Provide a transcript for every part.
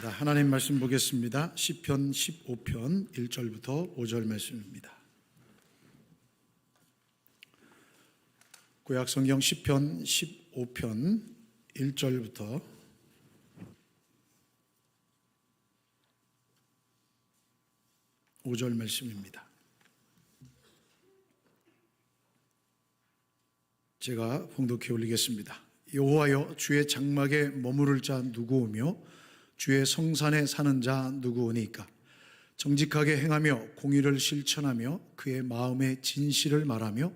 하나님 말씀 보겠습니다. 시편 15편 1절부터 5절 말씀입니다. 구약 성경 시편 15편 1절부터 5절 말씀입니다. 제가 봉독해 올리겠습니다. 여호와여, 주의 장막에 머무를 자 누구오며 주의 성산에 사는 자 누구오니까? 정직하게 행하며 공의를 실천하며 그의 마음에 진실을 말하며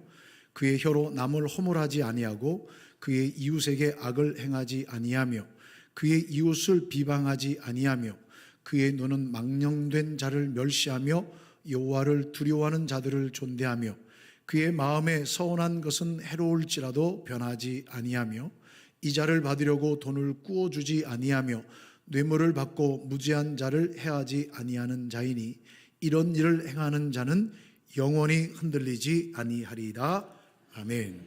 그의 혀로 남을 허물하지 아니하고 그의 이웃에게 악을 행하지 아니하며 그의 이웃을 비방하지 아니하며 그의 눈은 망령된 자를 멸시하며 여호와를 두려워하는 자들을 존대하며 그의 마음에 서운한 것은 해로울지라도 변하지 아니하며 이자를 받으려고 돈을 꾸어주지 아니하며 뇌물을 받고 무지한 자를 해하지 아니하는 자이니 이런 일을 행하는 자는 영원히 흔들리지 아니하리이다. 아멘.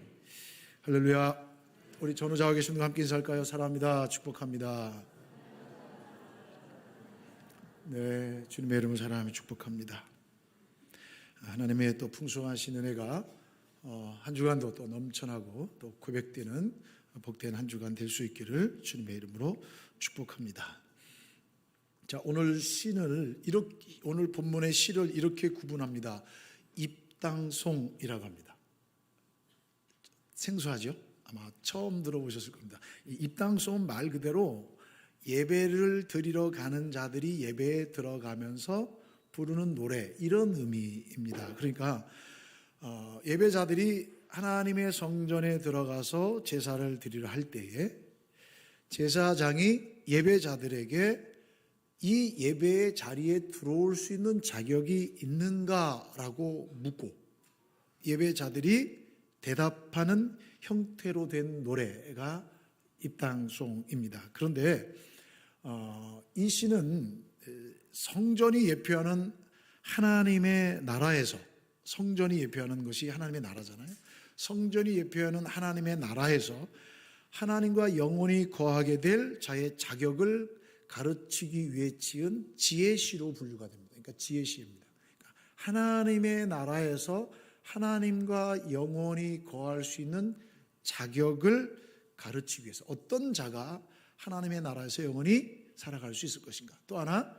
할렐루야. 우리 전후좌우에 계신 분과 함께 인사할까요? 사랑합니다. 축복합니다. 네, 주님의 이름을 사랑하며 축복합니다. 하나님의 또 풍성하신 은혜가 한 주간도 또 넘쳐나고 또 고백되는 복된 한 주간 될 수 있기를 주님의 이름으로 축복합니다. 자, 오늘 본문의 시를 이렇게 구분합니다. 입당송이라고 합니다. 생소하죠? 아마 처음 들어보셨을 겁니다. 입당송은 말 그대로 예배를 드리러 가는 자들이 예배에 들어가면서 부르는 노래, 이런 의미입니다. 그러니까 예배자들이 하나님의 성전에 들어가서 제사를 드리려 할 때에 제사장이 예배자들에게 이 예배의 자리에 들어올 수 있는 자격이 있는가라고 묻고 예배자들이 대답하는 형태로 된 노래가 입당송입니다. 그런데 이 시는 성전이 예표하는 하나님의 나라에서, 성전이 예표하는 것이 하나님의 나라잖아요. 성전이 예표하는 하나님의 나라에서 하나님과 영원히 거하게 될 자의 자격을 가르치기 위해 지은 지혜시로 분류가 됩니다. 그러니까 지혜시입니다. 그러니까 하나님의 나라에서 하나님과 영원히 거할 수 있는 자격을 가르치기 위해서 어떤 자가 하나님의 나라에서 영원히 살아갈 수 있을 것인가. 또 하나,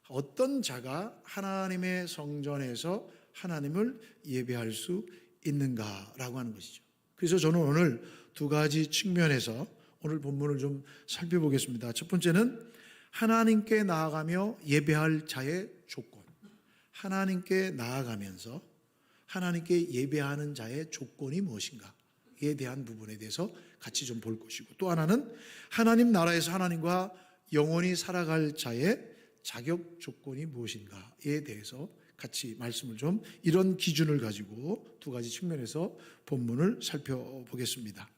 어떤 자가 하나님의 성전에서 하나님을 예배할 수 있는가라고 하는 것이죠. 그래서 저는 오늘 두 가지 측면에서 오늘 본문을 좀 살펴보겠습니다. 첫 번째는 하나님께 나아가며 예배할 자의 조건, 하나님께 나아가면서 하나님께 예배하는 자의 조건이 무엇인가에 대한 부분에 대해서 같이 좀 볼 것이고, 또 하나는 하나님 나라에서 하나님과 영원히 살아갈 자의 자격 조건이 무엇인가에 대해서 같이 말씀을 좀, 이런 기준을 가지고 두 가지 측면에서 본문을 살펴보겠습니다.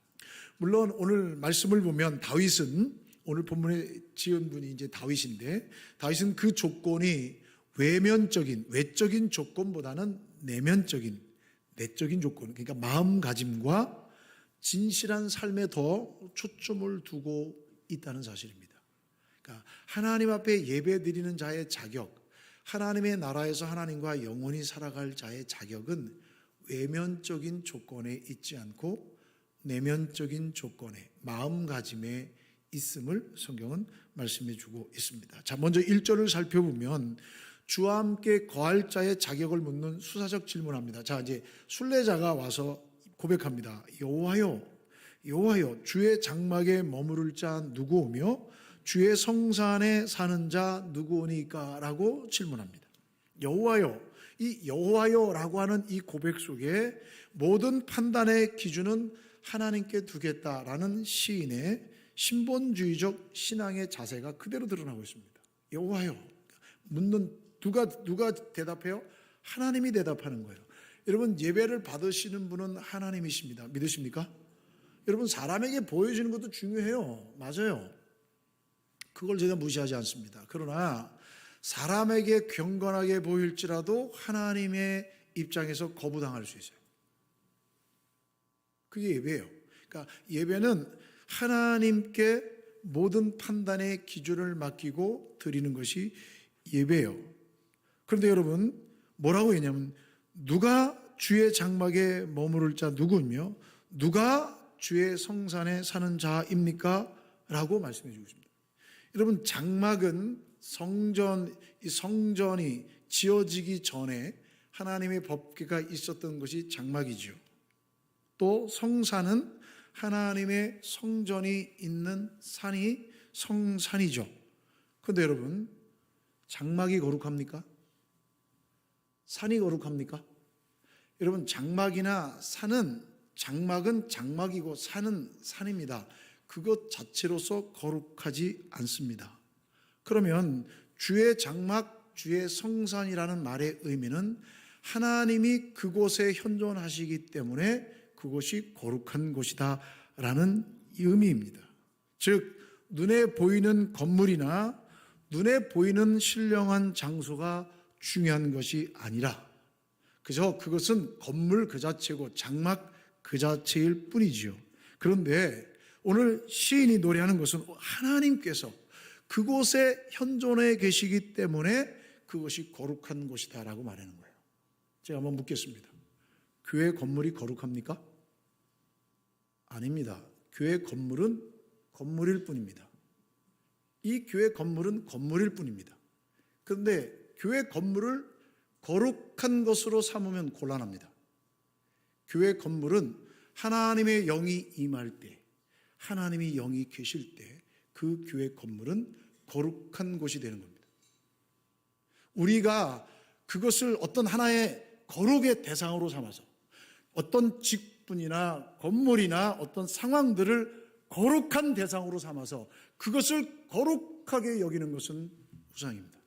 물론 오늘 말씀을 보면 다윗은, 오늘 본문에 지은 분이 이제 다윗인데, 다윗은 그 조건이 외적인 조건보다는 내적인 조건, 그러니까 마음가짐과 진실한 삶에 더 초점을 두고 있다는 사실입니다. 그러니까 하나님 앞에 예배 드리는 자의 자격, 하나님의 나라에서 하나님과 영원히 살아갈 자의 자격은 외면적인 조건에 있지 않고 내면적인 조건에, 마음가짐에 있음을 성경은 말씀해 주고 있습니다. 자, 먼저 1절을 살펴보면 주와 함께 거할 자의 자격을 묻는 수사적 질문합니다. 자, 이제 순례자가 와서 고백합니다. 여호와여, 주의 장막에 머무를 자 누구오며 주의 성산에 사는 자 누구오니까? 라고 질문합니다. 여호와여, 이 여호와여라고 하는 이 고백 속에 모든 판단의 기준은 하나님께 두겠다라는 시인의 신본주의적 신앙의 자세가 그대로 드러나고 있습니다. 여호와여, 묻는 누가 대답해요? 하나님이 대답하는 거예요. 여러분, 예배를 받으시는 분은 하나님이십니다. 믿으십니까? 여러분, 사람에게 보여지는 것도 중요해요. 맞아요. 그걸 제가 무시하지 않습니다. 그러나 사람에게 경건하게 보일지라도 하나님의 입장에서 거부당할 수 있어요. 그게 예배예요. 그러니까 예배는 하나님께 모든 판단의 기준을 맡기고 드리는 것이 예배예요. 그런데 여러분, 뭐라고 했냐면 누가 주의 장막에 머무를 자 누구며 누가 주의 성산에 사는 자입니까? 라고 말씀해 주고 있습니다. 여러분, 장막은 이 성전이 지어지기 전에 하나님의 법궤가 있었던 것이 장막이지요. 또 성산은 하나님의 성전이 있는 산이 성산이죠. 그런데 여러분, 장막이 거룩합니까? 산이 거룩합니까? 여러분, 장막은 장막이고 산은 산입니다. 그것 자체로서 거룩하지 않습니다. 그러면 주의 장막, 주의 성산이라는 말의 의미는 하나님이 그곳에 현존하시기 때문에 그곳이 거룩한 곳이다 라는 의미입니다. 즉, 눈에 보이는 건물이나 눈에 보이는 신령한 장소가 중요한 것이 아니라 그저 그것은 건물 그 자체고 장막 그 자체일 뿐이지요. 그런데 오늘 시인이 노래하는 것은 하나님께서 그곳에 현존해 계시기 때문에 그것이 거룩한 곳이다라고 말하는 거예요. 제가 한번 묻겠습니다. 교회 건물이 거룩합니까? 아닙니다. 교회 건물은 건물일 뿐입니다. 이 교회 건물은 건물일 뿐입니다. 그런데 교회 건물을 거룩한 것으로 삼으면 곤란합니다. 교회 건물은 하나님의 영이 임할 때, 하나님이 영이 계실 때 그 교회 건물은 거룩한 곳이 되는 겁니다. 우리가 그것을 어떤 하나의 거룩의 대상으로 삼아서 어떤 직분이나 건물이나 어떤 상황들을 거룩한 대상으로 삼아서 그것을 거룩하게 여기는 것은 우상입니다.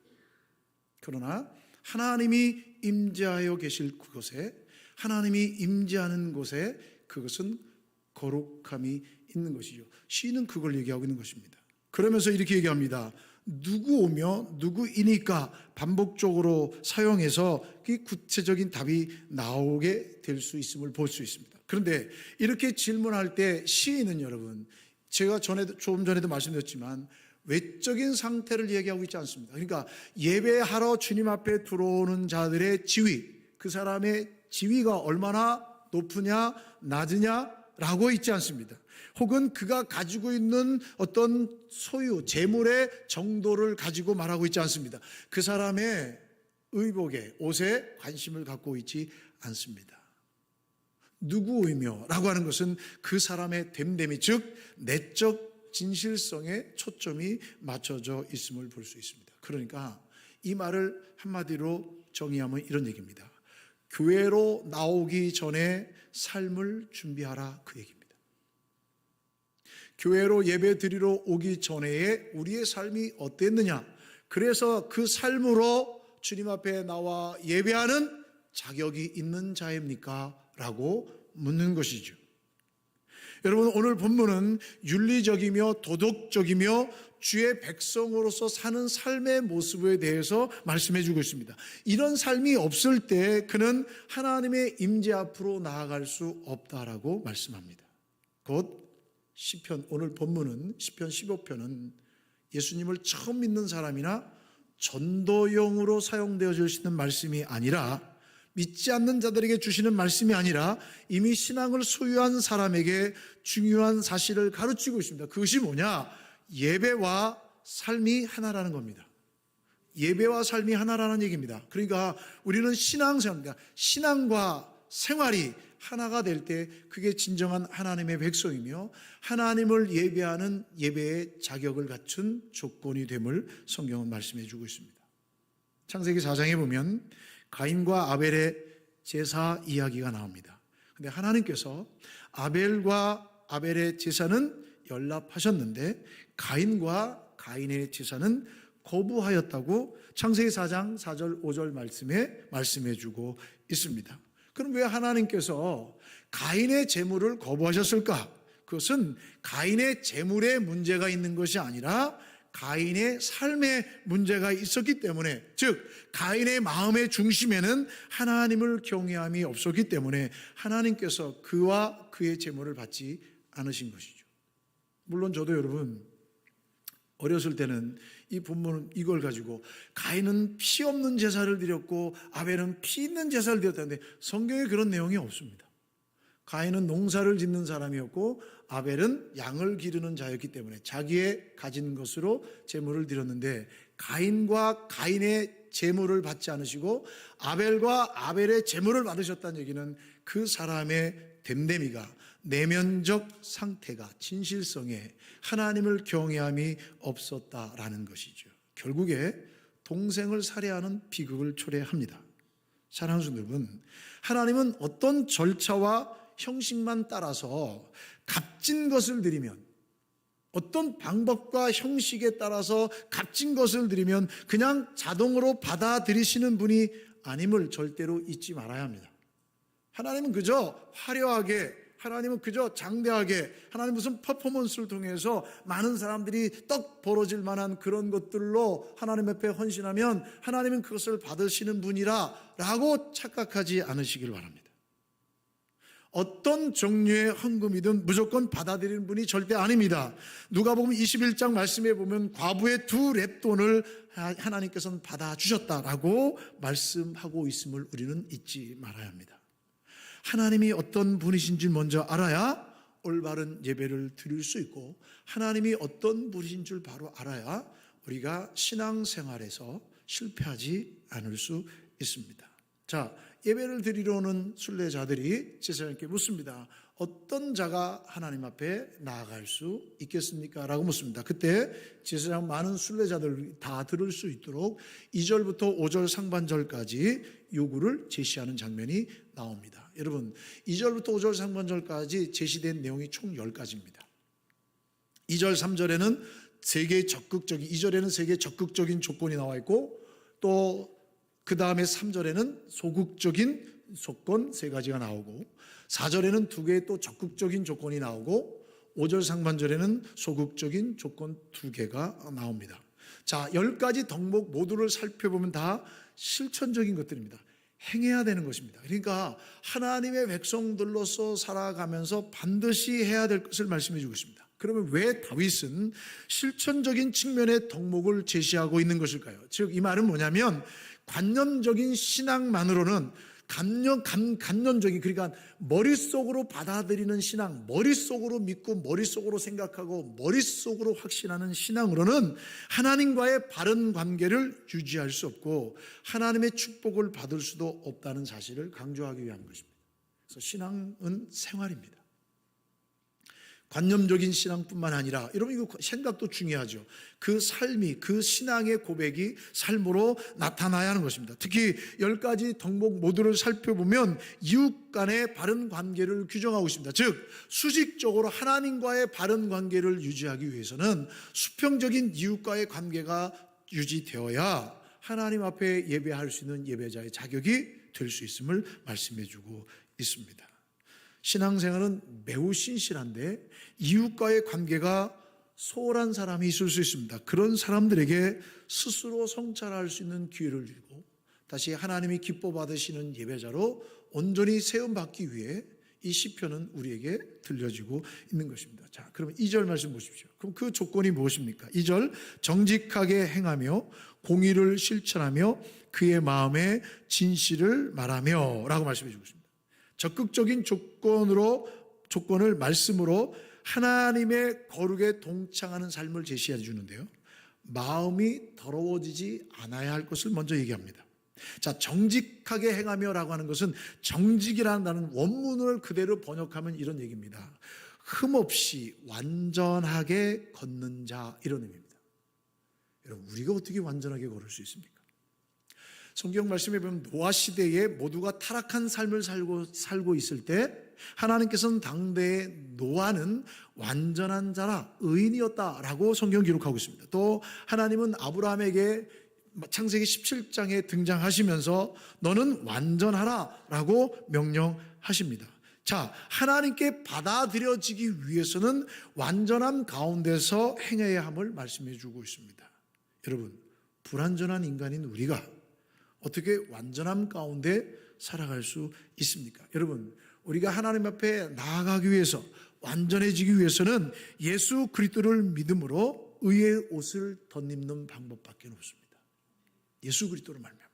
그러나 하나님이 임재하여 계실 그곳에, 하나님이 임재하는 곳에 그것은 거룩함이 있는 것이죠. 시인은 그걸 얘기하고 있는 것입니다. 그러면서 이렇게 얘기합니다. 누구 오며 누구이니까 반복적으로 사용해서 구체적인 답이 나오게 될 수 있음을 볼 수 있습니다. 그런데 이렇게 질문할 때 시인은 여러분, 제가 조금 전에도 말씀드렸지만 외적인 상태를 얘기하고 있지 않습니다. 그러니까 예배하러 주님 앞에 들어오는 자들의 지위, 그 사람의 지위가 얼마나 높으냐 낮으냐라고 있지 않습니다. 혹은 그가 가지고 있는 어떤 소유, 재물의 정도를 가지고 말하고 있지 않습니다. 그 사람의 의복에, 옷에 관심을 갖고 있지 않습니다. 누구이며 라고 하는 것은 그 사람의 됨됨이, 즉 내적 진실성에 초점이 맞춰져 있음을 볼 수 있습니다. 그러니까 이 말을 한마디로 정의하면 이런 얘기입니다. 교회로 나오기 전에 삶을 준비하라, 그 얘기입니다. 교회로 예배 드리러 오기 전에 우리의 삶이 어땠느냐, 그래서 그 삶으로 주님 앞에 나와 예배하는 자격이 있는 자입니까? 라고 묻는 것이죠. 여러분, 오늘 본문은 윤리적이며 도덕적이며 주의 백성으로서 사는 삶의 모습에 대해서 말씀해 주고 있습니다. 이런 삶이 없을 때 그는 하나님의 임재 앞으로 나아갈 수 없다라고 말씀합니다. 곧 시편, 오늘 본문은 시편 15편은 예수님을 처음 믿는 사람이나 전도용으로 사용되어질 수 있는 말씀이 아니라, 믿지 않는 자들에게 주시는 말씀이 아니라 이미 신앙을 소유한 사람에게 중요한 사실을 가르치고 있습니다. 그것이 뭐냐? 예배와 삶이 하나라는 겁니다. 예배와 삶이 하나라는 얘기입니다. 그러니까 우리는 신앙생활입니다. 신앙과 생활이 하나가 될 때 그게 진정한 하나님의 백성이며 하나님을 예배하는 예배의 자격을 갖춘 조건이 됨을 성경은 말씀해 주고 있습니다. 창세기 4장에 보면 가인과 아벨의 제사 이야기가 나옵니다. 그런데 하나님께서 아벨과 아벨의 제사는 연락하셨는데 가인과 가인의 제사는 거부하였다고 창세기 4장 4절 5절 말씀해 주고 있습니다. 그럼 왜 하나님께서 가인의 제물을 거부하셨을까? 그것은 가인의 제물에 문제가 있는 것이 아니라 가인의 삶에 문제가 있었기 때문에, 즉 가인의 마음의 중심에는 하나님을 경외함이 없었기 때문에 하나님께서 그와 그의 제물을 받지 않으신 것이죠. 물론 저도 여러분, 어렸을 때는 이 본문은 이걸 가지고 가인은 피 없는 제사를 드렸고 아벨은 피 있는 제사를 드렸다는데 성경에 그런 내용이 없습니다. 가인은 농사를 짓는 사람이었고 아벨은 양을 기르는 자였기 때문에 자기의 가진 것으로 제물을 드렸는데 가인과 가인의 제물을 받지 않으시고 아벨과 아벨의 제물을 받으셨다는 얘기는 그 사람의 됨됨이가, 내면적 상태가, 진실성에 하나님을 경외함이 없었다라는 것이죠. 결국에 동생을 살해하는 비극을 초래합니다. 사랑하는 성도 여러분, 하나님은 어떤 절차와 형식만 따라서 값진 것을 드리면, 어떤 방법과 형식에 따라서 값진 것을 드리면 그냥 자동으로 받아들이시는 분이 아님을 절대로 잊지 말아야 합니다. 하나님은 그저 화려하게, 하나님은 그저 장대하게, 하나님 무슨 퍼포먼스를 통해서 많은 사람들이 떡 벌어질 만한 그런 것들로 하나님 앞에 헌신하면 하나님은 그것을 받으시는 분이라 라고 착각하지 않으시길 바랍니다. 어떤 종류의 헌금이든 무조건 받아들이는 분이 절대 아닙니다. 누가복음 21장 말씀에 보면 과부의 2렙돈을 하나님께서는 받아주셨다라고 말씀하고 있음을 우리는 잊지 말아야 합니다. 하나님이 어떤 분이신지 먼저 알아야 올바른 예배를 드릴 수 있고, 하나님이 어떤 분이신 줄 바로 알아야 우리가 신앙생활에서 실패하지 않을 수 있습니다. 자, 예배를 드리러 오는 순례자들이 제사장께 묻습니다. 어떤 자가 하나님 앞에 나아갈 수 있겠습니까? 라고 묻습니다. 그때 제사장 많은 순례자들 다 들을 수 있도록 2절부터 5절 상반절까지 요구를 제시하는 장면이 나옵니다. 여러분, 2절부터 5절 상반절까지 제시된 내용이 총 10가지입니다. 2절 3절에는 2절에는 3개의 적극적인 조건이 나와 있고, 또 그 다음에 3절에는 소극적인 조건 3가지가 나오고, 4절에는 2개의 또 적극적인 조건이 나오고, 5절 상반절에는 소극적인 조건 2개가 나옵니다. 자, 10가지 덕목 모두를 살펴보면 다 실천적인 것들입니다. 행해야 되는 것입니다. 그러니까 하나님의 백성들로서 살아가면서 반드시 해야 될 것을 말씀해 주고 있습니다. 그러면 왜 다윗은 실천적인 측면의 덕목을 제시하고 있는 것일까요? 즉, 이 말은 뭐냐면 관념적인 신앙만으로는 감념적인, 그러니까 머릿속으로 받아들이는 신앙, 머릿속으로 믿고 머릿속으로 생각하고 머릿속으로 확신하는 신앙으로는 하나님과의 바른 관계를 유지할 수 없고 하나님의 축복을 받을 수도 없다는 사실을 강조하기 위한 것입니다. 그래서 신앙은 생활입니다. 관념적인 신앙뿐만 아니라, 여러분 이거 생각도 중요하죠. 그 삶이, 그 신앙의 고백이 삶으로 나타나야 하는 것입니다. 특히 10가지 덕목 모두를 살펴보면 이웃 간의 바른 관계를 규정하고 있습니다. 즉, 수직적으로 하나님과의 바른 관계를 유지하기 위해서는 수평적인 이웃과의 관계가 유지되어야 하나님 앞에 예배할 수 있는 예배자의 자격이 될 수 있음을 말씀해 주고 있습니다. 신앙생활은 매우 신실한데 이웃과의 관계가 소홀한 사람이 있을 수 있습니다. 그런 사람들에게 스스로 성찰할 수 있는 기회를 주고 다시 하나님이 기뻐 받으시는 예배자로 온전히 세움받기 위해 이 시편은 우리에게 들려지고 있는 것입니다. 자, 그러면 2절 말씀 보십시오. 그럼 그 조건이 무엇입니까? 2절, 정직하게 행하며 공의를 실천하며 그의 마음에 진실을 말하며 라고 말씀해 주고 있습니다. 적극적인 조건을 말씀으로 하나님의 거룩에 동창하는 삶을 제시해 주는데요, 마음이 더러워지지 않아야 할 것을 먼저 얘기합니다. 자, 정직하게 행하며 라고 하는 것은 정직이라는 원문을 그대로 번역하면 이런 얘기입니다. 흠없이 완전하게 걷는 자, 이런 의미입니다. 여러분, 우리가 어떻게 완전하게 걸을 수 있습니까? 성경 말씀에 보면 노아 시대에 모두가 타락한 삶을 살고 있을 때 하나님께서는 당대의 노아는 완전한 자라, 의인이었다라고 성경 기록하고 있습니다. 또 하나님은 아브라함에게 창세기 17장에 등장하시면서 너는 완전하라 라고 명령하십니다. 자, 하나님께 받아들여지기 위해서는 완전함 가운데서 행해야 함을 말씀해 주고 있습니다. 여러분, 불완전한 인간인 우리가 어떻게 완전함 가운데 살아갈 수 있습니까? 여러분, 우리가 하나님 앞에 나아가기 위해서, 완전해지기 위해서는 예수 그리스도를 믿음으로 의의 옷을 덧입는 방법밖에 없습니다. 예수 그리스도로 말미암아.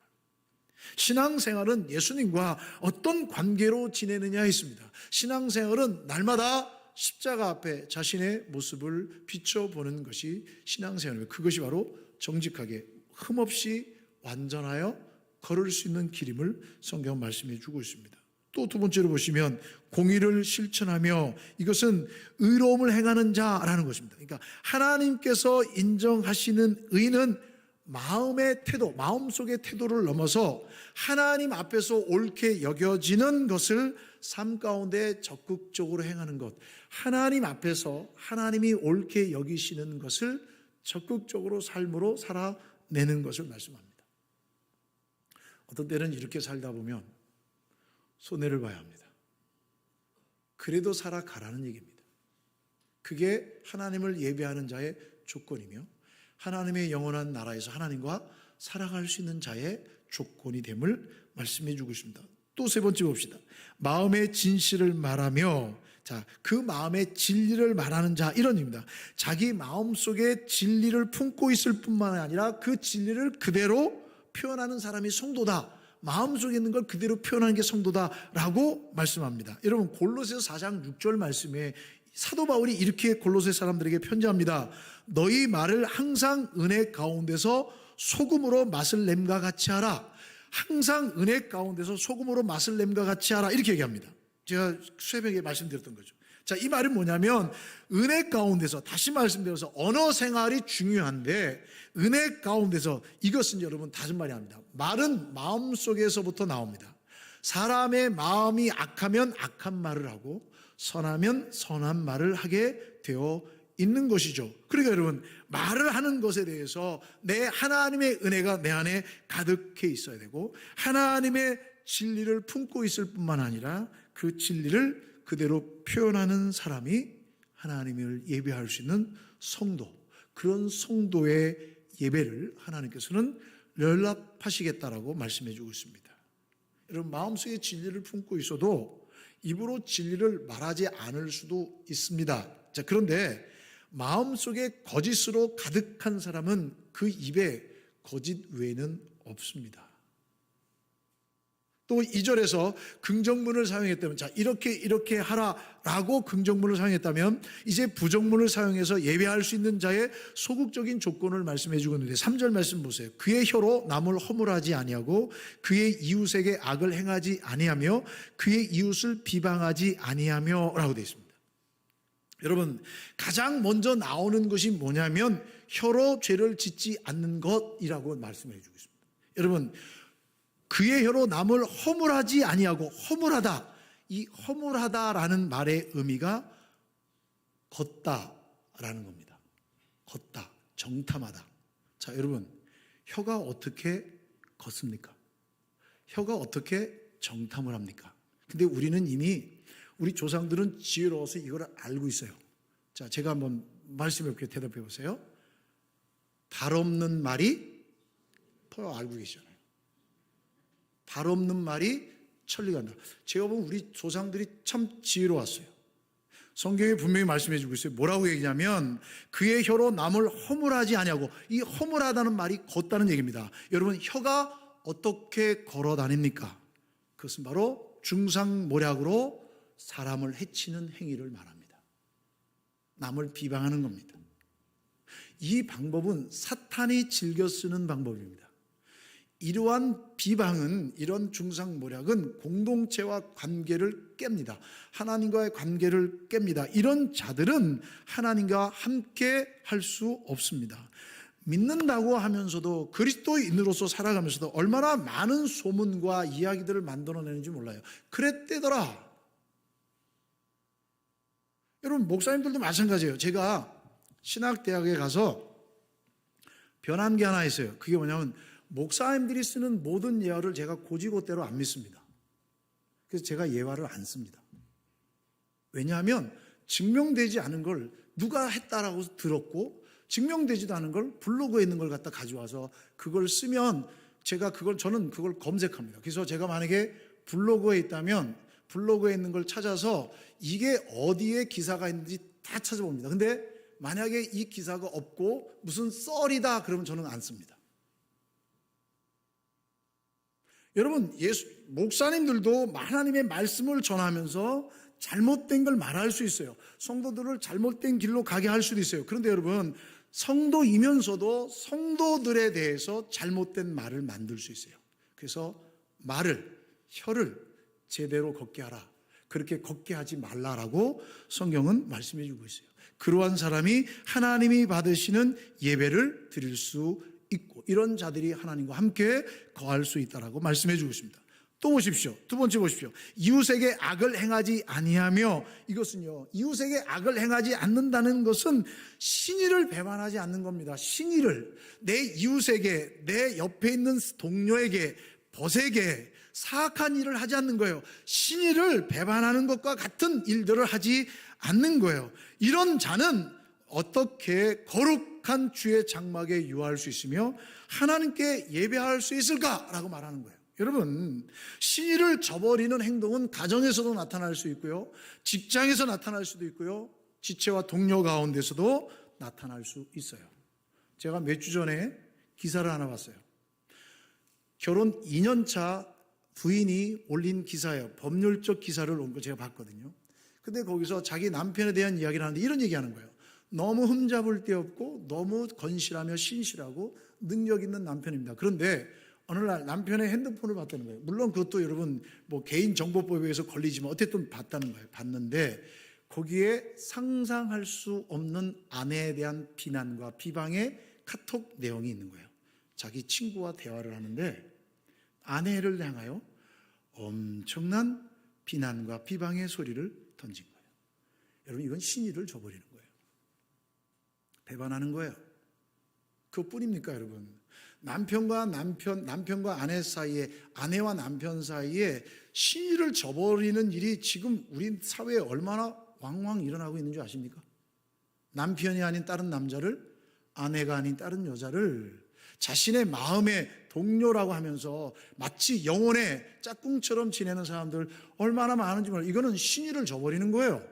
신앙생활은 예수님과 어떤 관계로 지내느냐에 있습니다. 신앙생활은 날마다 십자가 앞에 자신의 모습을 비춰보는 것이 신앙생활입니다. 그것이 바로 정직하게 흠없이 완전하여 걸을 수 있는 길임을 성경은 말씀해 주고 있습니다. 또 두 번째로 보시면 공의를 실천하며, 이것은 의로움을 행하는 자라는 것입니다. 그러니까 하나님께서 인정하시는 의는 마음의 태도, 마음속의 태도를 넘어서 하나님 앞에서 옳게 여겨지는 것을 삶 가운데 적극적으로 행하는 것, 하나님 앞에서 하나님이 옳게 여기시는 것을 적극적으로 삶으로 살아내는 것을 말씀합니다. 어떤 때는 이렇게 살다 보면 손해를 봐야 합니다. 그래도 살아가라는 얘기입니다. 그게 하나님을 예배하는 자의 조건이며 하나님의 영원한 나라에서 하나님과 살아갈 수 있는 자의 조건이 됨을 말씀해 주고 있습니다. 또 세 번째 봅시다. 마음의 진실을 말하며, 자, 그 마음의 진리를 말하는 자, 이런 의미입니다. 자기 마음속에 진리를 품고 있을 뿐만 아니라 그 진리를 그대로 표현하는 사람이 성도다. 마음속에 있는 걸 그대로 표현하는 게 성도다라고 말씀합니다. 여러분, 골로새서 4장 6절 말씀에 사도 바울이 이렇게 골로새 사람들에게 편지합니다. 너희 말을 항상 은혜 가운데서 소금으로 맛을 냄과 같이 하라. 항상 은혜 가운데서 소금으로 맛을 냄과 같이 하라. 이렇게 얘기합니다. 제가 새벽에 말씀드렸던 거죠. 자, 이 말은 뭐냐면 은혜 가운데서, 다시 말씀드려서 언어 생활이 중요한데 은혜 가운데서, 이것은 여러분 다른 말이 아닙니다. 말은 마음속에서부터 나옵니다. 사람의 마음이 악하면 악한 말을 하고 선하면 선한 말을 하게 되어 있는 것이죠. 그러니까 여러분, 말을 하는 것에 대해서 내 하나님의 은혜가 내 안에 가득해 있어야 되고 하나님의 진리를 품고 있을 뿐만 아니라 그 진리를 그대로 표현하는 사람이 하나님을 예배할 수 있는 성도, 그런 성도의 예배를 하나님께서는 연락하시겠다라고 말씀해 주고 있습니다. 여러분, 마음속에 진리를 품고 있어도 입으로 진리를 말하지 않을 수도 있습니다. 자, 그런데 마음속에 거짓으로 가득한 사람은 그 입에 거짓 외에는 없습니다. 또 2절에서 긍정문을 사용했다면, 자, 이렇게 하라라고 긍정문을 사용했다면 이제 부정문을 사용해서 예배할 수 있는 자의 소극적인 조건을 말씀해 주고 있는데 3절 말씀 보세요. 그의 혀로 남을 허물하지 아니하고 그의 이웃에게 악을 행하지 아니하며 그의 이웃을 비방하지 아니하며 라고 되어 있습니다. 여러분, 가장 먼저 나오는 것이 뭐냐면 혀로 죄를 짓지 않는 것이라고 말씀해 주고 있습니다. 여러분, 그의 혀로 남을 허물하지 아니하고, 허물하다, 이 허물하다라는 말의 의미가 걷다라는 겁니다. 걷다, 정탐하다. 자, 여러분, 혀가 어떻게 걷습니까? 혀가 어떻게 정탐을 합니까? 근데 우리는 이미, 우리 조상들은 지혜로워서 이걸 알고 있어요. 자, 제가 한번 말씀해 볼게요. 대답해 보세요. 발 없는 말이 알고 계시잖아요. 발 없는 말이 천리간다. 제가 보면 우리 조상들이 참 지혜로웠어요. 성경에 분명히 말씀해 주고 있어요. 뭐라고 얘기냐면 그의 혀로 남을 허물하지 아니하고, 이 허물하다는 말이 걷다는 얘기입니다. 여러분, 혀가 어떻게 걸어 다닙니까? 그것은 바로 중상모략으로 사람을 해치는 행위를 말합니다. 남을 비방하는 겁니다. 이 방법은 사탄이 즐겨 쓰는 방법입니다. 이러한 비방은, 이런 중상모략은 공동체와 관계를 깹니다. 하나님과의 관계를 깹니다. 이런 자들은 하나님과 함께 할 수 없습니다. 믿는다고 하면서도, 그리스도인으로서 살아가면서도 얼마나 많은 소문과 이야기들을 만들어내는지 몰라요. 그랬대더라. 여러분, 목사님들도 마찬가지예요. 제가 신학대학에 가서 변한 게 하나 있어요. 그게 뭐냐면 목사님들이 쓰는 모든 예화를 제가 고지고대로 안 믿습니다. 그래서 제가 예화를 안 씁니다. 왜냐하면 증명되지 않은 걸 누가 했다라고 들었고 증명되지도 않은 걸 블로그에 있는 걸 갖다 가져와서 그걸 쓰면 저는 그걸 검색합니다. 그래서 제가 만약에 블로그에 있다면 블로그에 있는 걸 찾아서 이게 어디에 기사가 있는지 다 찾아봅니다. 근데 만약에 이 기사가 없고 무슨 썰이다 그러면 저는 안 씁니다. 여러분, 목사님들도 하나님의 말씀을 전하면서 잘못된 걸 말할 수 있어요. 성도들을 잘못된 길로 가게 할 수도 있어요. 그런데 여러분, 성도이면서도 성도들에 대해서 잘못된 말을 만들 수 있어요. 그래서 혀를 제대로 걷게 하라. 그렇게 걷게 하지 말라라고 성경은 말씀해 주고 있어요. 그러한 사람이 하나님이 받으시는 예배를 드릴 수 있고, 이런 자들이 하나님과 함께 거할 수 있다라고 말씀해 주고 있습니다. 또 보십시오. 두 번째 보십시오. 이웃에게 악을 행하지 아니하며, 이것은요, 이웃에게 악을 행하지 않는다는 것은 신의를 배반하지 않는 겁니다. 신의를 내 이웃에게, 내 옆에 있는 동료에게, 벗에게 사악한 일을 하지 않는 거예요. 신의를 배반하는 것과 같은 일들을 하지 않는 거예요. 이런 자는 어떻게 거룩한 주의 장막에 유할 수 있으며 하나님께 예배할 수 있을까라고 말하는 거예요. 여러분, 신의를 저버리는 행동은 가정에서도 나타날 수 있고요, 직장에서 나타날 수도 있고요, 지체와 동료 가운데서도 나타날 수 있어요. 제가 몇 주 전에 기사를 하나 봤어요. 결혼 2년차 부인이 올린 기사예요. 법률적 기사를 온 거 제가 봤거든요. 근데 거기서 자기 남편에 대한 이야기를 하는데 이런 얘기하는 거예요. 너무 흠잡을 데 없고 너무 건실하며 신실하고 능력 있는 남편입니다. 그런데 어느 날 남편의 핸드폰을 봤다는 거예요. 물론 그것도 여러분 개인정보법에 의해서 걸리지만 어쨌든 봤다는 거예요. 봤는데 거기에 상상할 수 없는 아내에 대한 비난과 비방의 카톡 내용이 있는 거예요. 자기 친구와 대화를 하는데 아내를 향하여 엄청난 비난과 비방의 소리를 던진 거예요. 여러분, 이건 신의를 저버리는 거예요. 배반하는 거예요. 그것뿐입니까, 여러분? 남편과 아내 사이에, 아내와 남편 사이에 신의를 저버리는 일이 지금 우리 사회에 얼마나 왕왕 일어나고 있는 줄 아십니까? 남편이 아닌 다른 남자를, 아내가 아닌 다른 여자를 자신의 마음의 동료라고 하면서 마치 영혼의 짝꿍처럼 지내는 사람들 얼마나 많은지 몰라요. 이거는 신의를 저버리는 거예요.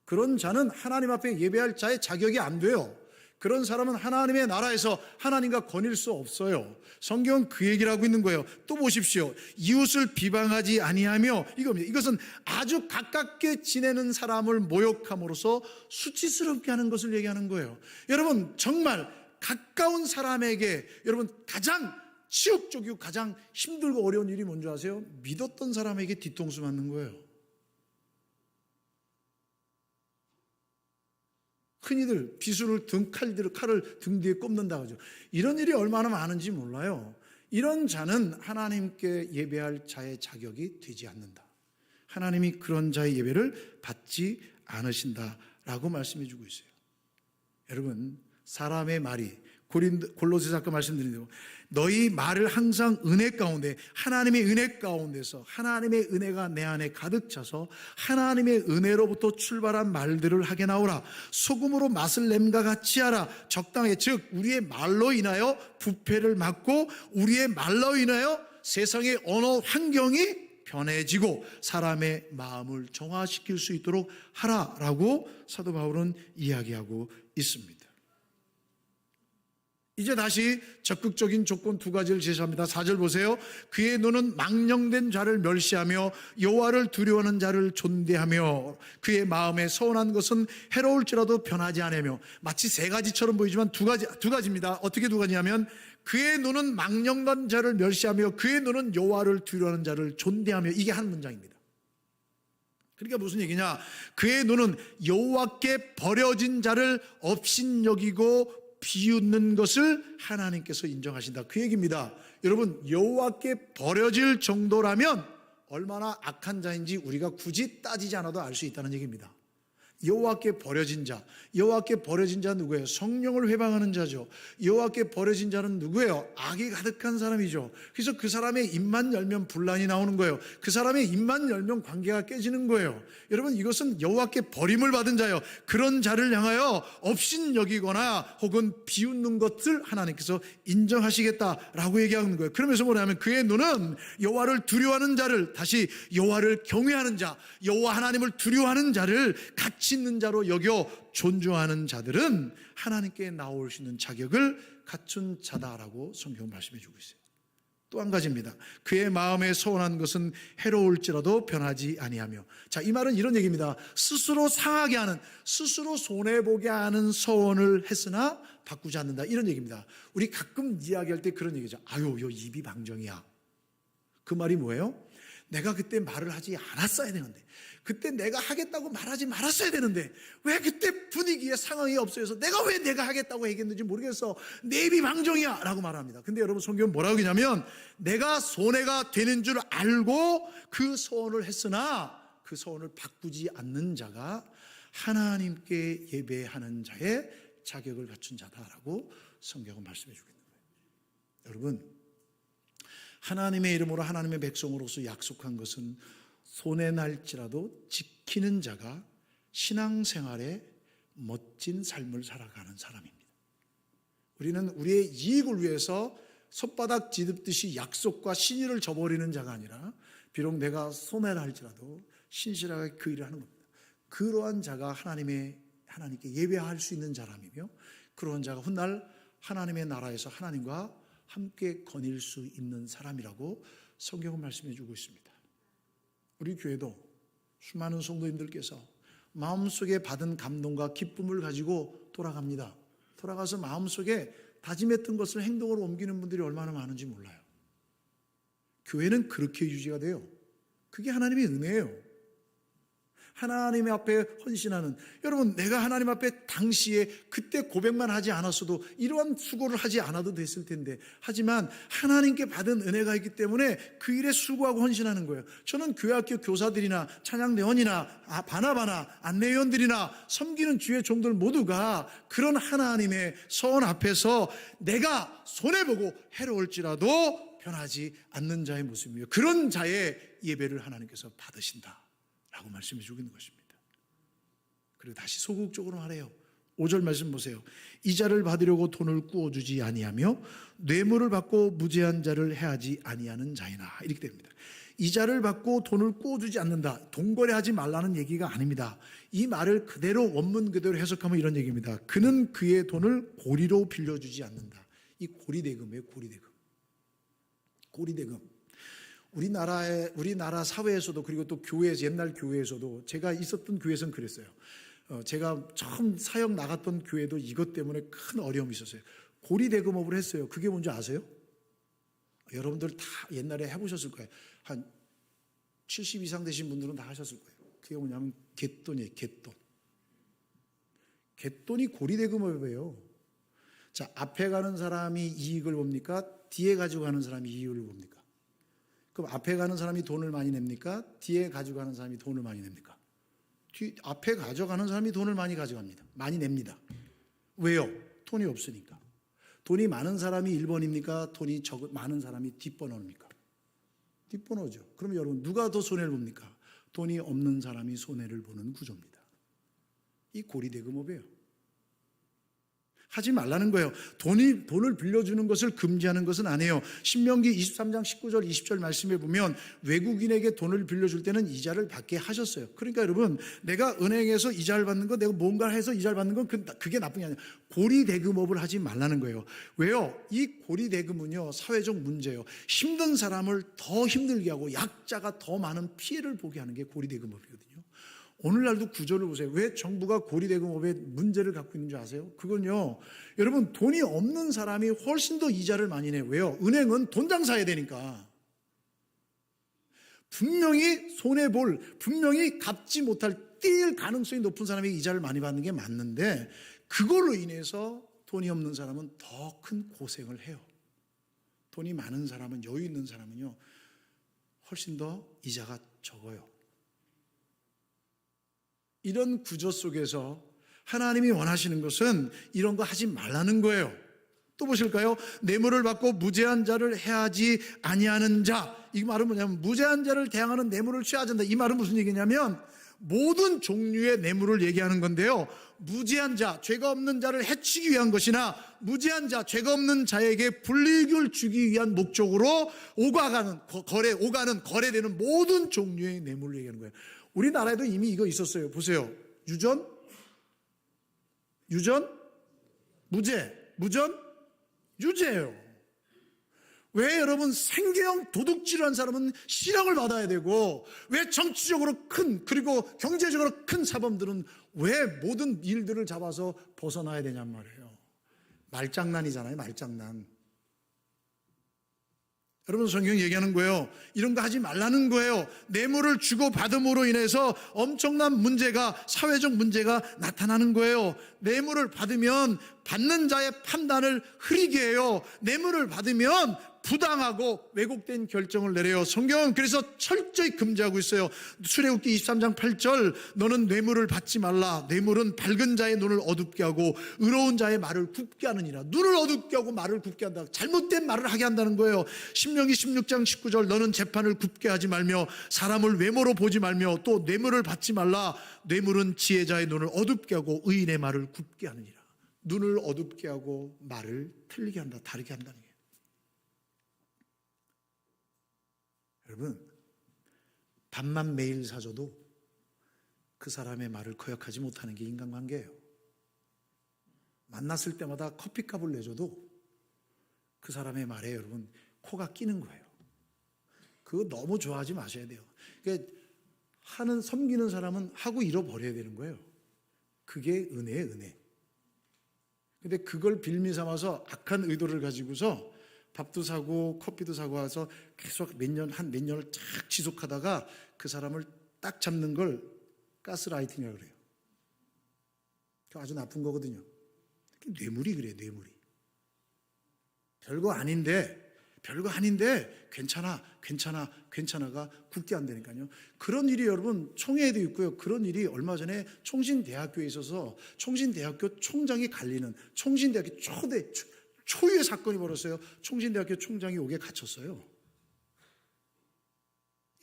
그런 자는 하나님 앞에 예배할 자의 자격이 안 돼요. 그런 사람은 하나님의 나라에서 하나님과 거닐 수 없어요. 성경은 그 얘기를 하고 있는 거예요. 또 보십시오. 이웃을 비방하지 아니하며, 이겁니다. 이것은 아주 가깝게 지내는 사람을 모욕함으로써 수치스럽게 하는 것을 얘기하는 거예요. 여러분, 정말 가까운 사람에게 여러분 가장 치욕적이고 가장 힘들고 어려운 일이 뭔지 아세요? 믿었던 사람에게 뒤통수 맞는 거예요. 흔히들 비수를 칼을 등 뒤에 꼽는다 하죠. 이런 일이 얼마나 많은지 몰라요. 이런 자는 하나님께 예배할 자의 자격이 되지 않는다. 하나님이 그런 자의 예배를 받지 않으신다라고 말씀해 주고 있어요. 여러분, 사람의 말이, 골로새서 아까 말씀드린 대로 너희 말을 항상 은혜 가운데, 하나님의 은혜 가운데서, 하나님의 은혜가 내 안에 가득 차서 하나님의 은혜로부터 출발한 말들을 하게 나오라. 소금으로 맛을 냄과 같이 하라. 적당히, 즉 우리의 말로 인하여 부패를 막고 우리의 말로 인하여 세상의 언어 환경이 변해지고 사람의 마음을 정화시킬 수 있도록 하라라고 사도 바울은 이야기하고 있습니다. 이제 다시 적극적인 조건 두 가지를 제시합니다. 4절 보세요. 그의 눈은 망령된 자를 멸시하며 여호와를 두려워하는 자를 존대하며 그의 마음에 서운한 것은 해로울지라도 변하지 않으며. 마치 세 가지처럼 보이지만 두 가지입니다. 어떻게 두 가지냐면 그의 눈은 망령된 자를 멸시하며 그의 눈은 여호와를 두려워하는 자를 존대하며. 이게 한 문장입니다. 그러니까 무슨 얘기냐? 그의 눈은 여호와께 버려진 자를 업신여기고 비웃는 것을 하나님께서 인정하신다, 그 얘기입니다. 여러분, 여호와께 버려질 정도라면 얼마나 악한 자인지 우리가 굳이 따지지 않아도 알 수 있다는 얘기입니다. 여호와께 버려진 자, 여호와께 버려진 자 누구예요? 성령을 회방하는 자죠. 여호와께 버려진 자는 누구예요? 악이 가득한 사람이죠. 그래서 그 사람의 입만 열면 분란이 나오는 거예요. 그 사람의 입만 열면 관계가 깨지는 거예요. 여러분, 이것은 여호와께 버림을 받은 자예요. 그런 자를 향하여 업신여기거나 혹은 비웃는 것을 하나님께서 인정하시겠다라고 얘기하는 거예요. 그러면서 뭐냐면 그의 눈은 여호와를 두려워하는 자를, 다시 여호와를 경외하는 자, 여호와 하나님을 두려워하는 자를 같이 가치 있는 자로 여겨 존중하는 자들은 하나님께 나올 수 있는 자격을 갖춘 자다라고 성경 말씀해 주고 있어요. 또 한 가지입니다. 그의 마음에 소원한 것은 해로울지라도 변하지 아니하며. 자, 이 말은 이런 얘기입니다. 스스로 상하게 하는, 스스로 손해보게 하는 소원을 했으나 바꾸지 않는다, 이런 얘기입니다. 우리 가끔 이야기할 때 그런 얘기죠. 아유, 요 입이 방정이야. 그 말이 뭐예요? 내가 그때 말을 하지 않았어야 되는데, 그때 내가 하겠다고 말하지 말았어야 되는데, 왜 그때 분위기에 상황이 없어서 내가 왜 내가 하겠다고 얘기했는지 모르겠어. 내 입이 방정이야 라고 말합니다. 근데 여러분, 성경은 뭐라고 하냐면, 내가 손해가 되는 줄 알고 그 소원을 했으나 그 소원을 바꾸지 않는 자가 하나님께 예배하는 자의 자격을 갖춘 자다라고 성경은 말씀해 주고 있는 거예요. 여러분, 하나님의 이름으로 하나님의 백성으로서 약속한 것은 손해 날지라도 지키는 자가 신앙생활에 멋진 삶을 살아가는 사람입니다. 우리는 우리의 이익을 위해서 손바닥 뒤집듯이 약속과 신의를 저버리는 자가 아니라, 비록 내가 손해를 할지라도 신실하게 그 일을 하는 겁니다. 그러한 자가 하나님께 예배할 수 있는 사람이며, 그러한 자가 훗날 하나님의 나라에서 하나님과 함께 거닐 수 있는 사람이라고 성경은 말씀해 주고 있습니다. 우리 교회도 수많은 성도님들께서 마음속에 받은 감동과 기쁨을 가지고 돌아갑니다. 돌아가서 마음속에 다짐했던 것을 행동으로 옮기는 분들이 얼마나 많은지 몰라요. 교회는 그렇게 유지가 돼요. 그게 하나님의 은혜예요. 하나님 앞에 헌신하는, 여러분, 내가 하나님 앞에 당시에 그때 고백만 하지 않았어도 이러한 수고를 하지 않아도 됐을 텐데, 하지만 하나님께 받은 은혜가 있기 때문에 그 일에 수고하고 헌신하는 거예요. 저는 교회학교 교사들이나 찬양대원이나 바나바나 안내위원들이나 섬기는 주의 종들 모두가 그런 하나님의 선 앞에서 내가 손해보고 해로울지라도 변하지 않는 자의 모습이며, 그런 자의 예배를 하나님께서 받으신다 라고 말씀해 주고 있는 것입니다. 그리고 다시 소극적으로 말해요. 5절 말씀 보세요. 이자를 받으려고 돈을 꾸어주지 아니하며 뇌물을 받고 무죄한 자를 해하지 아니하는 자이나, 이렇게 됩니다. 이자를 받고 돈을 꾸어주지 않는다, 돈거래하지 말라는 얘기가 아닙니다. 이 말을 그대로 원문 그대로 해석하면 이런 얘기입니다. 그는 그의 돈을 고리로 빌려주지 않는다. 이 고리대금이에요. 고리대금. 우리나라 사회에서도, 그리고 또 교회에서, 옛날 교회에서도, 제가 있었던 교회에서는 그랬어요. 제가 처음 사역 나갔던 교회도 이것 때문에 큰 어려움이 있었어요. 고리대금업을 했어요. 그게 뭔지 아세요? 여러분들 다 옛날에 해보셨을 거예요. 한 70 이상 되신 분들은 다 하셨을 거예요. 그게 뭐냐면 갯돈이에요. 갯돈이 고리대금업이에요. 자, 앞에 가는 사람이 이익을 봅니까? 뒤에 가지고 가는 사람이 이익을 봅니까? 그럼 앞에 가는 사람이 돈을 많이 냅니까? 뒤에 가지고 가는 사람이 돈을 많이 냅니까? 앞에 가져가는 사람이 돈을 많이 가져갑니다. 많이 냅니다. 왜요? 돈이 없으니까. 돈이 많은 사람이 1번입니까? 돈이 많은 사람이 뒷번호입니까? 뒷번호죠. 그럼 여러분, 누가 더 손해를 봅니까? 돈이 없는 사람이 손해를 보는 구조입니다. 이 고리대금업이에요. 하지 말라는 거예요. 돈을 빌려주는 것을 금지하는 것은 아니에요. 신명기 23장 19절 20절 말씀에 보면 외국인에게 돈을 빌려줄 때는 이자를 받게 하셨어요. 그러니까 여러분, 내가 은행에서 이자를 받는 건, 내가 뭔가를 해서 이자를 받는 건 그게 나쁜 게 아니에요. 고리대금업을 하지 말라는 거예요. 왜요? 이 고리대금은요, 사회적 문제예요. 힘든 사람을 더 힘들게 하고 약자가 더 많은 피해를 보게 하는 게 고리대금업이거든요. 오늘날도 구조를 보세요. 왜 정부가 고리대금업에 문제를 갖고 있는 줄 아세요? 그건요, 여러분, 돈이 없는 사람이 훨씬 더 이자를 많이 내요. 왜요? 은행은 돈 장사해야 되니까. 분명히 손해볼, 분명히 갚지 못할, 뛸 가능성이 높은 사람이 이자를 많이 받는 게 맞는데, 그걸로 인해서 돈이 없는 사람은 더 큰 고생을 해요. 돈이 많은 사람은, 여유 있는 사람은요, 훨씬 더 이자가 적어요. 이런 구조 속에서 하나님이 원하시는 것은 이런 거 하지 말라는 거예요. 또 보실까요? 뇌물을 받고 무죄한 자를 해하지 아니하는 자. 이 말은 뭐냐면, 무죄한 자를 대항하는 뇌물을 취하지 않는다. 이 말은 무슨 얘기냐면, 모든 종류의 뇌물을 얘기하는 건데요, 무죄한 자, 죄가 없는 자를 해치기 위한 것이나, 무죄한 자, 죄가 없는 자에게 불이익을 주기 위한 목적으로 오가는 거래되는 모든 종류의 뇌물을 얘기하는 거예요. 우리나라에도 이미 이거 있었어요. 보세요. 유전, 무죄, 무전, 유죄예요. 왜 여러분 생계형 도둑질한 사람은 실형을 받아야 되고, 왜 정치적으로 큰, 그리고 경제적으로 큰 사범들은 왜 모든 일들을 잡아서 벗어나야 되냔 말이에요. 말장난이잖아요, 말장난. 여러분, 성경이 얘기하는 거예요. 이런 거 하지 말라는 거예요. 뇌물을 주고받음으로 인해서 엄청난 문제가, 사회적 문제가 나타나는 거예요. 뇌물을 받으면 받는 자의 판단을 흐리게 해요. 뇌물을 받으면 부당하고 왜곡된 결정을 내려요. 성경은 그래서 철저히 금지하고 있어요. 출애굽기 23장 8절, 너는 뇌물을 받지 말라. 뇌물은 밝은 자의 눈을 어둡게 하고 의로운 자의 말을 굽게 하느니라. 눈을 어둡게 하고 말을 굽게 한다. 잘못된 말을 하게 한다는 거예요. 신명기 16장 19절, 너는 재판을 굽게 하지 말며 사람을 외모로 보지 말며 또 뇌물을 받지 말라. 뇌물은 지혜자의 눈을 어둡게 하고 의인의 말을 굽게 하느니라. 눈을 어둡게 하고 말을 틀리게 한다, 다르게 한다는 거예요. 여러분, 밥만 매일 사줘도 그 사람의 말을 거역하지 못하는 게 인간관계예요. 만났을 때마다 커피값을 내줘도 그 사람의 말에 여러분 코가 끼는 거예요. 그거 너무 좋아하지 마셔야 돼요. 그러니까 섬기는 사람은 하고 잃어버려야 되는 거예요. 그게 은혜예요, 은혜. 근데 그걸 빌미 삼아서 악한 의도를 가지고서 밥도 사고 커피도 사고 와서 계속 한 몇 년을 쫙 지속하다가 그 사람을 딱 잡는 걸 가스라이팅이라고 그래요. 그 아주 나쁜 거거든요. 뇌물이 그래요, 뇌물이. 별거 아닌데 괜찮아가 굳게 안 되니까요. 그런 일이 여러분 총회에도 있고요. 그런 일이 얼마 전에 총신대학교에 있어서 총신대학교 총장이 갈리는, 총신대학교 초유의 사건이 벌었어요. 총신대학교 총장이 옥에 갇혔어요.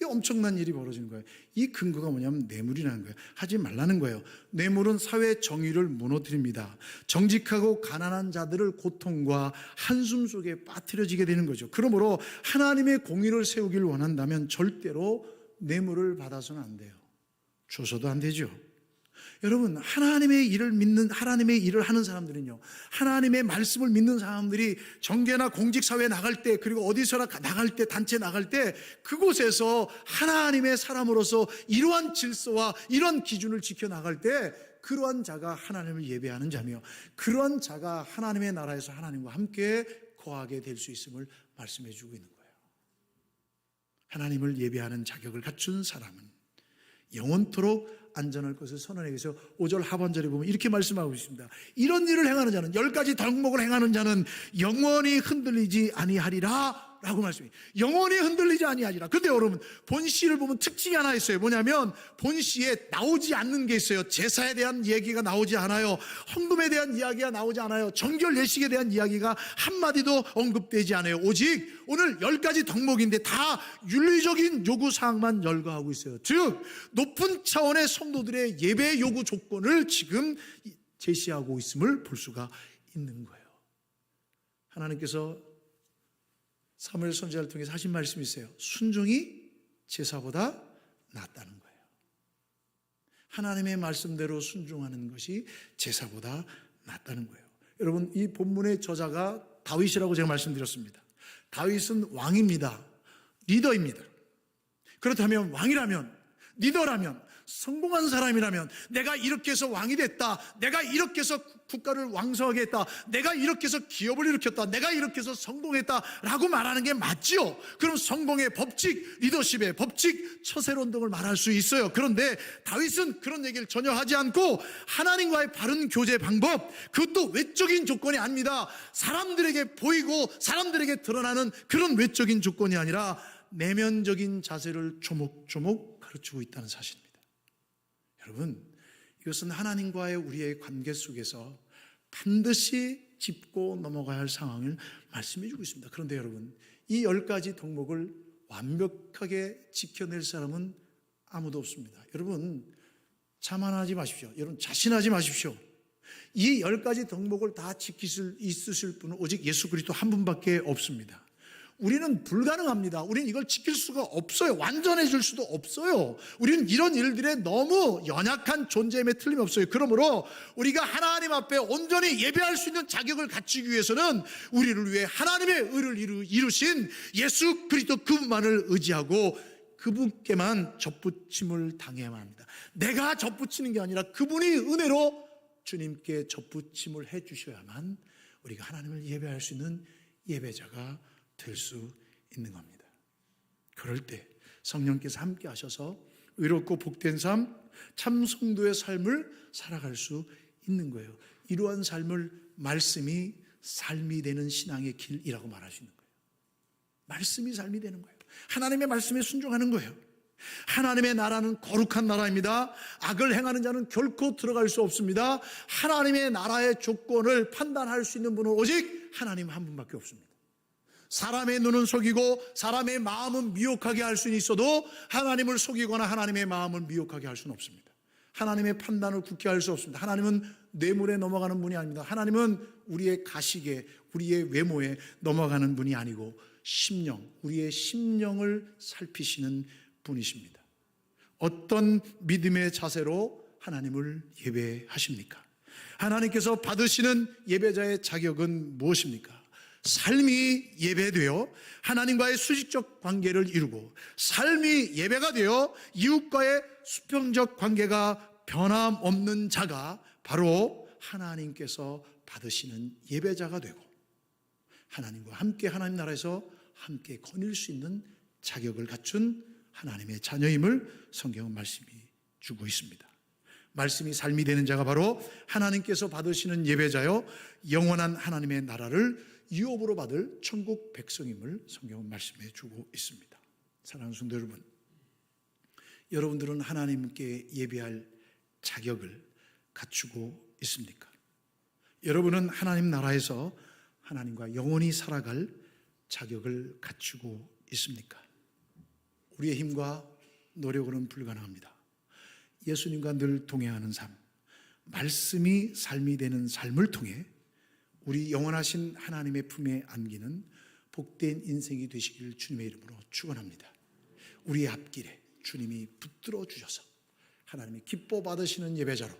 이 엄청난 일이 벌어진 거예요. 이 근거가 뭐냐면 뇌물이라는 거예요. 하지 말라는 거예요. 뇌물은 사회 정의를 무너뜨립니다. 정직하고 가난한 자들을 고통과 한숨 속에 빠뜨려지게 되는 거죠. 그러므로 하나님의 공의를 세우기를 원한다면 절대로 뇌물을 받아서는 안 돼요. 줘서도 안 되죠. 여러분, 하나님의 일을 하는 사람들은요, 하나님의 말씀을 믿는 사람들이 정계나 공직사회에 나갈 때, 그리고 어디서나 나갈 때, 단체 나갈 때, 그곳에서 하나님의 사람으로서 이러한 질서와 이런 기준을 지켜나갈 때, 그러한 자가 하나님을 예배하는 자며, 그러한 자가 하나님의 나라에서 하나님과 함께 거하게 될 수 있음을 말씀해 주고 있는 거예요. 하나님을 예배하는 자격을 갖춘 사람은 영원토록 안전할 것을 선언하기 위해서 5절 하반절에 보면 이렇게 말씀하고 있습니다. 이런 일을 행하는 자는, 10가지 덕목을 행하는 자는 영원히 흔들리지 아니하리라 라고 말씀해요. 영원히 흔들리지 아니하리라. 근데 여러분, 본시를 보면 특징이 하나 있어요. 뭐냐면 본시에 나오지 않는 게 있어요. 제사에 대한 얘기가 나오지 않아요. 헌금에 대한 이야기가 나오지 않아요. 정결 예식에 대한 이야기가 한마디도 언급되지 않아요. 오직 오늘 10가지 덕목인데 다 윤리적인 요구사항만 열거하고 있어요. 즉 높은 차원의 성도들의 예배 요구 조건을 지금 제시하고 있음을 볼 수가 있는 거예요. 하나님께서 사무엘 선지자를 통해서 하신 말씀이 있어요. 순종이 제사보다 낫다는 거예요. 하나님의 말씀대로 순종하는 것이 제사보다 낫다는 거예요. 여러분, 이 본문의 저자가 다윗이라고 제가 말씀드렸습니다. 다윗은 왕입니다. 리더입니다. 그렇다면 왕이라면, 리더라면, 성공한 사람이라면, 내가 이렇게 해서 왕이 됐다, 내가 이렇게 해서 국가를 왕성하게 했다, 내가 이렇게 해서 기업을 일으켰다, 내가 이렇게 해서 성공했다 라고 말하는 게 맞지요. 그럼 성공의 법칙, 리더십의 법칙, 처세론 등을 말할 수 있어요. 그런데 다윗은 그런 얘기를 전혀 하지 않고 하나님과의 바른 교제 방법, 그것도 외적인 조건이 아닙니다. 사람들에게 보이고 사람들에게 드러나는 그런 외적인 조건이 아니라 내면적인 자세를 조목조목 가르치고 있다는 사실입니다. 여러분, 이것은 하나님과의 우리의 관계 속에서 반드시 짚고 넘어가야 할 상황을 말씀해 주고 있습니다. 그런데 여러분, 이 10가지 덕목을 완벽하게 지켜낼 사람은 아무도 없습니다. 여러분, 자만하지 마십시오. 여러분, 자신하지 마십시오. 이 10가지 덕목을 다 지킬 수 있으실 분은 오직 예수 그리스도 한 분밖에 없습니다. 우리는 불가능합니다. 우리는 이걸 지킬 수가 없어요. 완전해질 수도 없어요. 우리는 이런 일들에 너무 연약한 존재임에 틀림없어요. 그러므로 우리가 하나님 앞에 온전히 예배할 수 있는 자격을 갖추기 위해서는 우리를 위해 하나님의 의를 이루신 예수 그리스도 그분만을 의지하고 그분께만 접붙임을 당해야만 합니다. 내가 접붙이는 게 아니라 그분이 은혜로 주님께 접붙임을 해 주셔야만 우리가 하나님을 예배할 수 있는 예배자가 될 수 있는 겁니다. 그럴 때 성령께서 함께 하셔서 의롭고 복된 삶, 참 성도의 삶을 살아갈 수 있는 거예요. 이러한 삶을 말씀이 삶이 되는 신앙의 길이라고 말할 수 있는 거예요. 말씀이 삶이 되는 거예요. 하나님의 말씀에 순종하는 거예요. 하나님의 나라는 거룩한 나라입니다. 악을 행하는 자는 결코 들어갈 수 없습니다. 하나님의 나라의 조건을 판단할 수 있는 분은 오직 하나님 한 분밖에 없습니다. 사람의 눈은 속이고 사람의 마음은 미혹하게 할 수는 있어도 하나님을 속이거나 하나님의 마음을 미혹하게 할 수는 없습니다. 하나님의 판단을 굳게 할 수 없습니다. 하나님은 뇌물에 넘어가는 분이 아닙니다. 하나님은 우리의 가식에, 우리의 외모에 넘어가는 분이 아니고 심령, 우리의 심령을 살피시는 분이십니다. 어떤 믿음의 자세로 하나님을 예배하십니까? 하나님께서 받으시는 예배자의 자격은 무엇입니까? 삶이 예배되어 하나님과의 수직적 관계를 이루고 삶이 예배가 되어 이웃과의 수평적 관계가 변함없는 자가 바로 하나님께서 받으시는 예배자가 되고 하나님과 함께 하나님 나라에서 함께 거닐 수 있는 자격을 갖춘 하나님의 자녀임을 성경은 말씀이 주고 있습니다. 말씀이 삶이 되는 자가 바로 하나님께서 받으시는 예배자요 영원한 하나님의 나라를 유업으로 받을 천국 백성임을 성경은 말씀해 주고 있습니다. 사랑하는 성도 여러분, 여러분들은 하나님께 예배할 자격을 갖추고 있습니까? 여러분은 하나님 나라에서 하나님과 영원히 살아갈 자격을 갖추고 있습니까? 우리의 힘과 노력으로는 불가능합니다. 예수님과 늘 동행하는 삶, 말씀이 삶이 되는 삶을 통해 우리 영원하신 하나님의 품에 안기는 복된 인생이 되시길 주님의 이름으로 축원합니다. 우리의 앞길에 주님이 붙들어 주셔서 하나님이 기뻐 받으시는 예배자로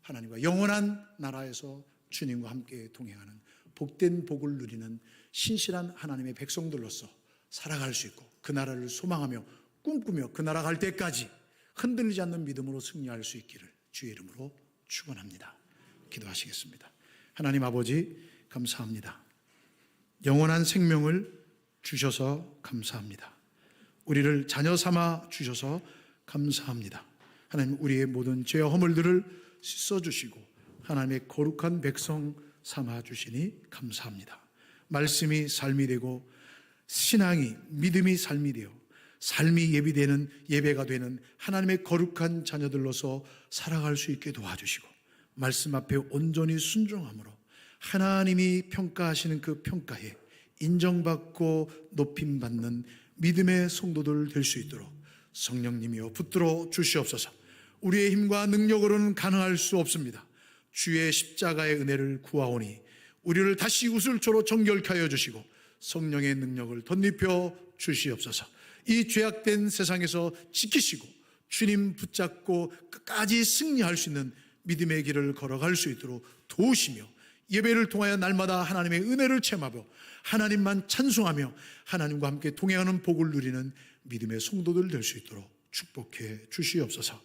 하나님과 영원한 나라에서 주님과 함께 동행하는 복된 복을 누리는 신실한 하나님의 백성들로서 살아갈 수 있고 그 나라를 소망하며 꿈꾸며 그 나라 갈 때까지 흔들리지 않는 믿음으로 승리할 수 있기를 주의 이름으로 축원합니다. 기도하시겠습니다. 하나님 아버지 감사합니다. 영원한 생명을 주셔서 감사합니다. 우리를 자녀 삼아 주셔서 감사합니다. 하나님 우리의 모든 죄와 허물들을 씻어주시고 하나님의 거룩한 백성 삼아 주시니 감사합니다. 말씀이 삶이 되고 신앙이 믿음이 삶이 되어 삶이 예비되는 예배가 되는 하나님의 거룩한 자녀들로서 살아갈 수 있게 도와주시고 말씀 앞에 온전히 순종함으로 하나님이 평가하시는 그 평가에 인정받고 높임받는 믿음의 성도들 될 수 있도록 성령님이여 붙들어 주시옵소서. 우리의 힘과 능력으로는 가능할 수 없습니다. 주의 십자가의 은혜를 구하오니 우리를 다시 우슬초로 정결케 하여 주시고 성령의 능력을 덧입혀 주시옵소서. 이 죄악된 세상에서 지키시고 주님 붙잡고 끝까지 승리할 수 있는 믿음의 길을 걸어갈 수 있도록 도우시며 예배를 통하여 날마다 하나님의 은혜를 체험하며 하나님만 찬송하며 하나님과 함께 동행하는 복을 누리는 믿음의 성도들 될 수 있도록 축복해 주시옵소서.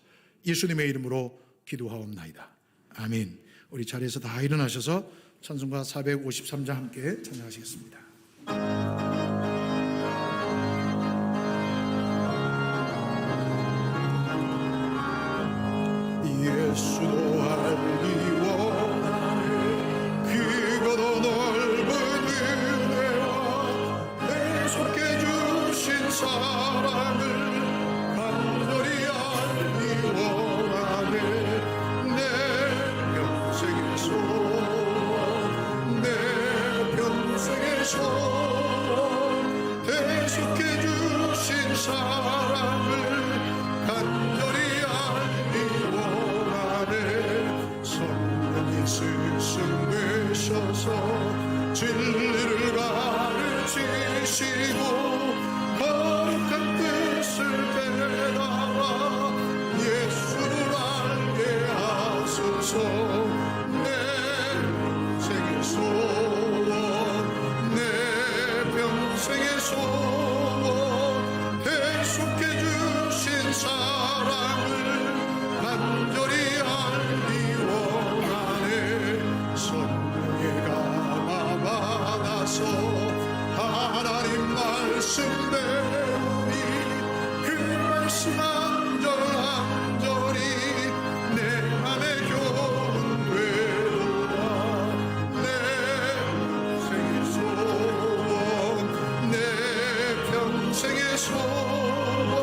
예수님의 이름으로 기도하옵나이다. 아멘. 우리 자리에서 다 일어나셔서 찬송가 453장 함께 찬양하시겠습니다. 예수도 알기 원하네 그거도 넓은 은혜와 내 속해 주신 사랑을 간절히 알기 원하네 내 평생의 소원 내 평생의 소원 대속해 주신 사랑을 간절히 스승되셔서 진리를 가르치시고 되시고 거룩한 뜻을 깨달아 예수를 알게 하소서. 내 평생의 소원, 내 평생의 소원, 계속해 주신 사랑을 간절히 알기 원하네. 성령의 감화 받아서 하나님 말씀 배우니 그 말씀 한절한절이 내 맘에 교훈 되도다. 내 평생의 소원, 내 평생의 소원,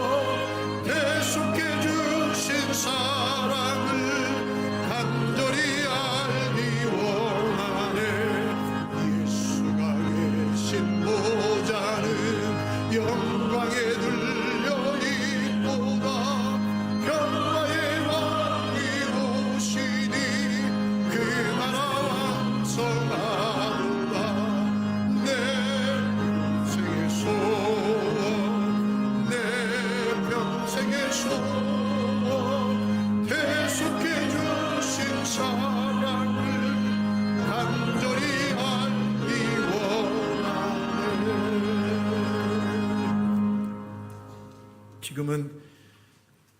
계속해 주신 사랑을 간절히 알기 원하네. 예수가 계신 보좌는 영광에 들려 있도다. 평화의 왕이 오시니 그 나라 왕성하도다. 내 평생의 소원, 내 평생의 소원, 계속해 주신 사랑을 간절히 알기 원하네. 지금은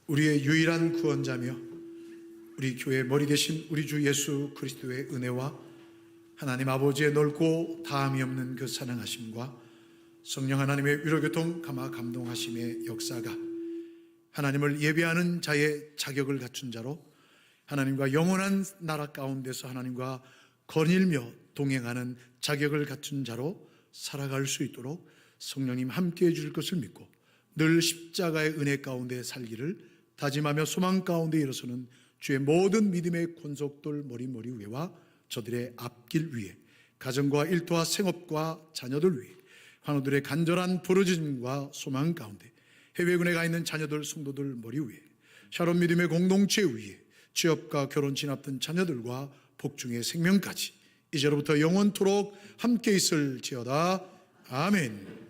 우리의 유일한 구원자며 우리 교회의 머리 되신 우리 주 예수 그리스도의 은혜와 하나님 아버지의 넓고 다함이 없는 그 사랑하심과 성령 하나님의 위로교통 감화 감동하심의 역사가 하나님을 예배하는 자의 자격을 갖춘 자로 하나님과 영원한 나라 가운데서 하나님과 거닐며 동행하는 자격을 갖춘 자로 살아갈 수 있도록 성령님 함께해 주실 것을 믿고 늘 십자가의 은혜 가운데 살기를 다짐하며 소망 가운데 일어서는 주의 모든 믿음의 권속들 머리 위와 저들의 앞길 위에 가정과 일터와 생업과 자녀들 위에 환우들의 간절한 부르짖음과 소망 가운데 해외군에 가 있는 자녀들 성도들 머리 위에 샤론 믿음의 공동체 위에 취업과 결혼 진압된 자녀들과 복중의 생명까지 이제로부터 영원토록 함께 있을지어다. 아멘.